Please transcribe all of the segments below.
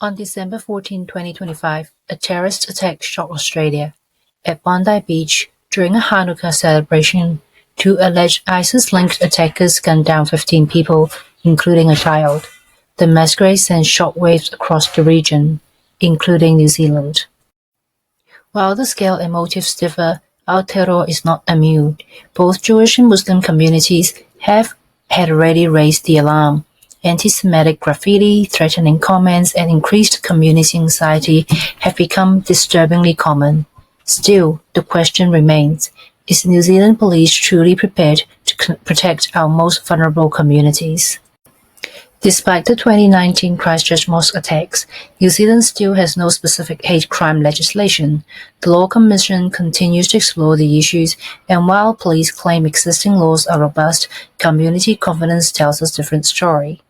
On December 14, 2025, a terrorist attack shocked Australia. At Bondi Beach, during a Hanukkah celebration, two alleged ISIS-linked attackers gunned down 15 people, including a child. The massacre sent shockwaves across the region, including New Zealand. While the scale and motives differ, Aotearoa is not immune. Both Jewish and Muslim communities had already raised the alarm. Anti-Semitic graffiti, threatening comments, and increased community anxiety have become disturbingly common. Still, the question remains, is New Zealand police truly prepared to protect our most vulnerable communities? Despite the 2019 Christchurch mosque attacks, New Zealand still has no specific hate crime legislation. The Law Commission continues to explore the issues, and while police claim existing laws are robust, community confidence tells a different story.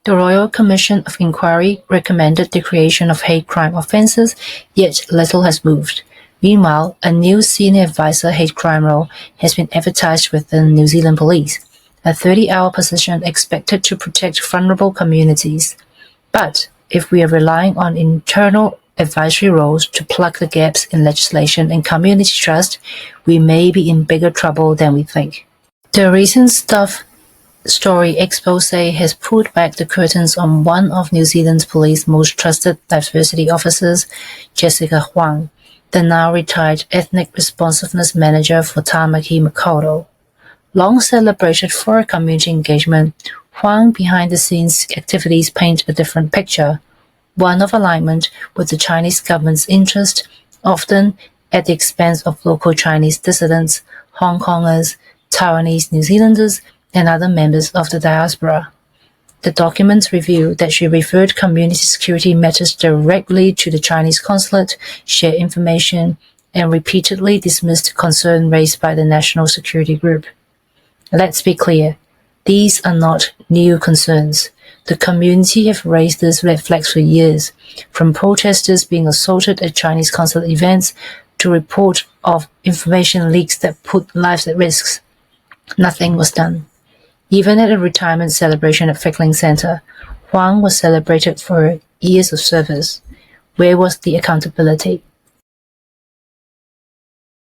The Royal Commission of Inquiry recommended the creation of hate crime offences, yet little has moved. Meanwhile, a new senior advisor hate crime role has been advertised within New Zealand Police, a 30-hour position expected to protect vulnerable communities. But if we are relying on internal advisory roles to plug the gaps in legislation and community trust, we may be in bigger trouble than we think. The recent story expose has pulled back the curtains on one of New Zealand's police's most trusted diversity officers, Jessica Phuang, the now retired Ethnic Responsiveness Manager for Tamaki Makaurau. Long celebrated for community engagement, Phuang behind-the-scenes activities paint a different picture, one of alignment with the Chinese government's interest, often at the expense of local Chinese dissidents, Hong Kongers, Taiwanese New Zealanders, and other members of the diaspora. The documents reveal that she referred community security matters directly to the Chinese consulate, shared information, and repeatedly dismissed concern raised by the National Security Group. Let's be clear, these are not new concerns. The community have raised these red flags for years, from protesters being assaulted at Chinese consulate events to report of information leaks that put lives at risk. Nothing was done. Even at a retirement celebration at Fickling Centre, Phuang was celebrated for her years of service. Where was the accountability?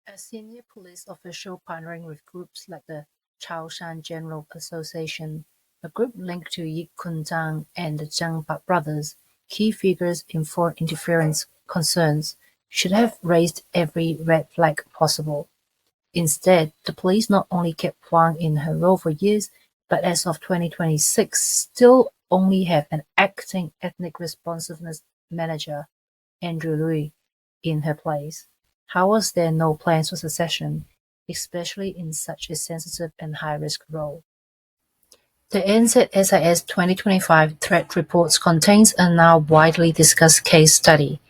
A senior police official partnering with groups like the Chao Shan General Association, a group linked to Yikun Zhang and the Zhang brothers, key figures in foreign interference concerns, should have raised every red flag possible. Instead, the police not only kept Phuang in her role for years, but as of 2026, still only have an acting ethnic responsiveness manager, Andrew Lui, in her place. How was there no plans for succession, especially in such a sensitive and high-risk role? The NZSIS 2025 threat reports contains a now widely discussed case study.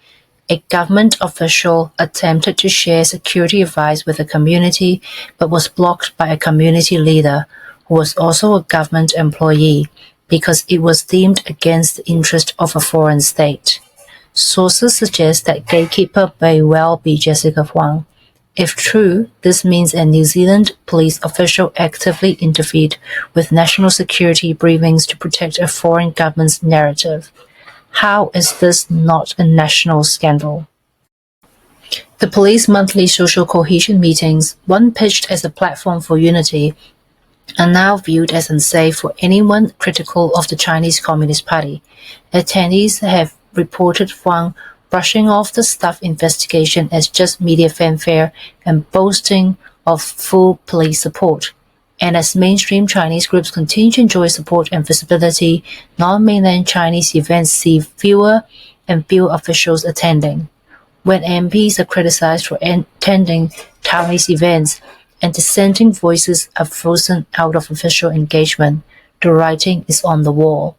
A government official attempted to share security advice with the community, but was blocked by a community leader who was also a government employee because it was deemed against the interest of a foreign state. Sources suggest that gatekeeper may well be Jessica Phuang. If true, this means a New Zealand police official actively interfered with national security briefings to protect a foreign government's narrative. How is this not a national scandal? The police monthly social cohesion meetings, one pitched as a platform for unity, are now viewed as unsafe for anyone critical of the Chinese Communist Party. Attendees have reported Phuang brushing off the staff investigation as just media fanfare and boasting of full police support. And as mainstream Chinese groups continue to enjoy support and visibility, non-mainland Chinese events see fewer and fewer officials attending. When MPs are criticized for attending Taiwanese events and dissenting voices are frozen out of official engagement, the writing is on the wall.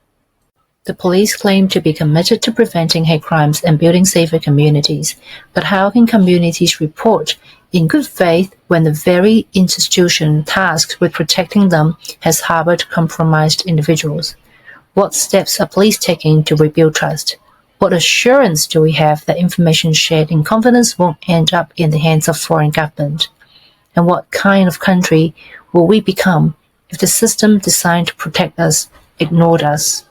The police claim to be committed to preventing hate crimes and building safer communities, but how can communities report in good faith when the very institution tasked with protecting them has harbored compromised individuals? What steps are police taking to rebuild trust? What assurance do we have that information shared in confidence won't end up in the hands of foreign government? And what kind of country will we become if the system designed to protect us ignored us?